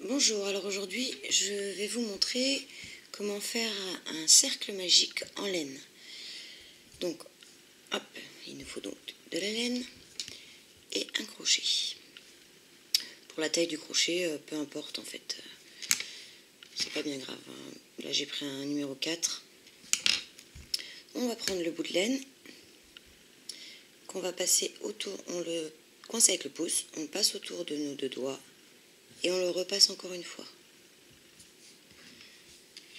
Bonjour, alors aujourd'hui je vais vous montrer comment faire un cercle magique en laine. Donc, hop, il nous faut donc de la laine et un crochet. Pour la taille du crochet, peu importe en fait, c'est pas bien grave. Là j'ai pris un numéro 4. On va prendre le bout de laine qu'on va passer autour, on le coince avec le pouce, on le passe autour de nos deux doigts et on le repasse encore une fois.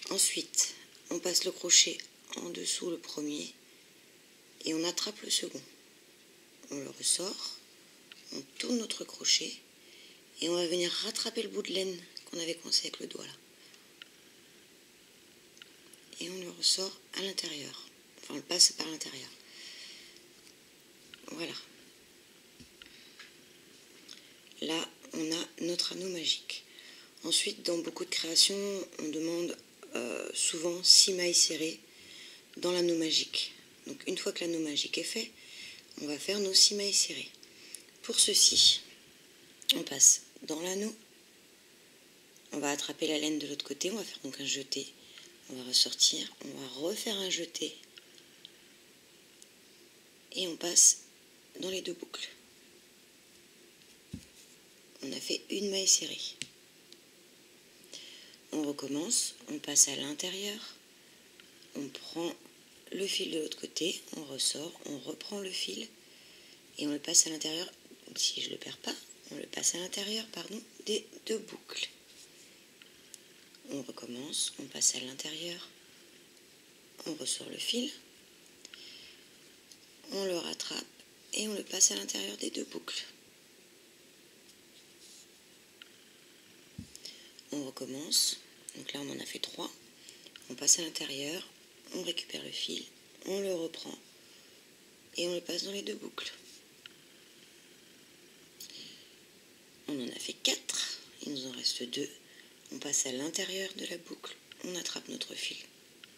Ensuite, on passe le crochet en dessous le premier et on attrape le second. On le ressort, on tourne notre crochet et on va venir rattraper le bout de laine qu'on avait coincé avec le doigt là. Et on le ressort à l'intérieur, enfin on le passe par l'intérieur. Voilà. Là, on a notre anneau magique. Ensuite, dans beaucoup de créations, on demande souvent 6 mailles serrées dans l'anneau magique. Donc une fois que l'anneau magique est fait, on va faire nos 6 mailles serrées. Pour ceci, on passe dans l'anneau, on va attraper la laine de l'autre côté, on va faire donc un jeté, on va ressortir, on va refaire un jeté et on passe dans les deux boucles. On a fait une maille serrée. On recommence, on passe à l'intérieur, on prend le fil de l'autre côté, on ressort, on reprend le fil et on le passe à l'intérieur, si je ne le perds pas, on le passe à l'intérieur, des deux boucles. On recommence, on passe à l'intérieur, on ressort le fil, on le rattrape et on le passe à l'intérieur des deux boucles. On recommence, donc là on en a fait 3, on passe à l'intérieur, on récupère le fil, on le reprend et on le passe dans les deux boucles. On en a fait 4, il nous en reste 2, on passe à l'intérieur de la boucle, on attrape notre fil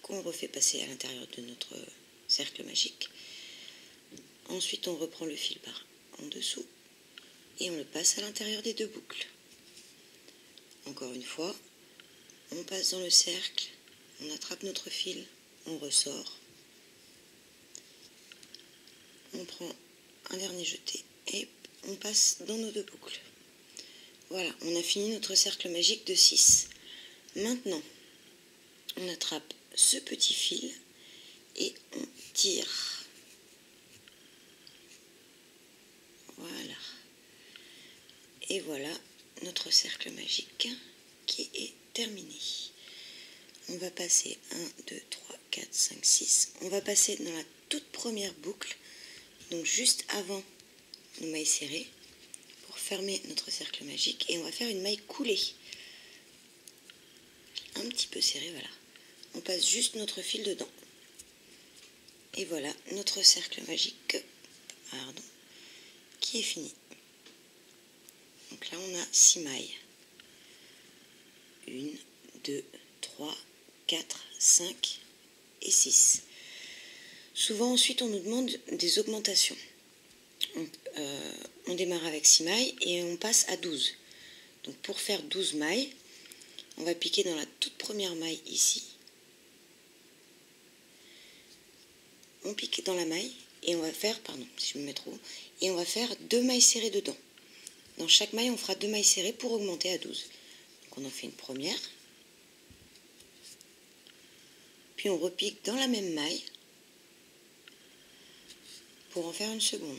qu'on refait passer à l'intérieur de notre cercle magique. Ensuite on reprend le fil par en dessous et on le passe à l'intérieur des deux boucles. Encore une fois, on passe dans le cercle, on attrape notre fil, on ressort, on prend un dernier jeté et on passe dans nos deux boucles. Voilà, on a fini notre cercle magique de 6. Maintenant, on attrape ce petit fil et on tire. Voilà. Et voilà notre cercle magique qui est terminé. On va passer 1, 2, 3, 4, 5, 6. On va passer dans la toute première boucle, donc juste avant nos mailles serrées, pour fermer notre cercle magique. Et on va faire une maille coulée. Un petit peu serrée, voilà. On passe juste notre fil dedans. Et voilà notre cercle magique, qui est fini. Donc là, on a 6 mailles. 1, 2, 3, 4, 5 et 6. Souvent, ensuite, on nous demande des augmentations. On démarre avec 6 mailles et on passe à 12. Donc, pour faire 12 mailles, on va piquer dans la toute première maille ici. On pique dans la maille et on va faire, si je me mets trop haut, et on va faire 2 mailles serrées dedans. Dans chaque maille, on fera 2 mailles serrées pour augmenter à 12. Donc, on en fait une première. Puis, on repique dans la même maille pour en faire une seconde.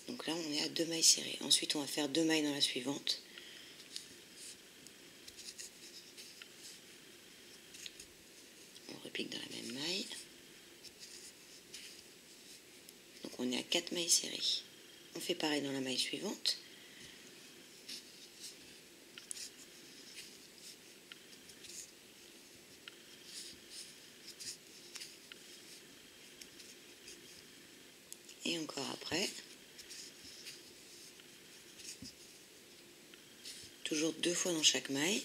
Donc là, on est à 2 mailles serrées. Ensuite, on va faire 2 mailles dans la suivante. On repique dans la même maille. Donc on est à 4 mailles serrées. On fait pareil dans la maille suivante. Et encore après. Toujours 2 fois dans chaque maille.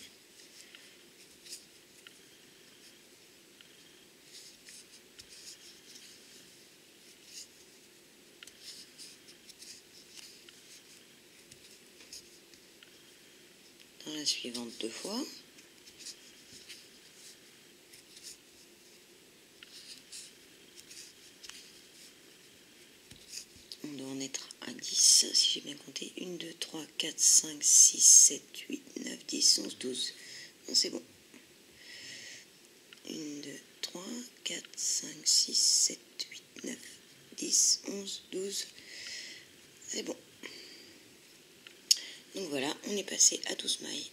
la suivante 2 fois. On doit en être à 10, si j'ai bien compté. 1, 2, 3, 4, 5, 6, 7, 8, 9, 10, 11, 12. Non, c'est bon. 1, 2, 3, 4, 5, 6, 7, 8, 9, 10, 11, 12. C'est bon. Donc voilà, on est passé à 12 mailles.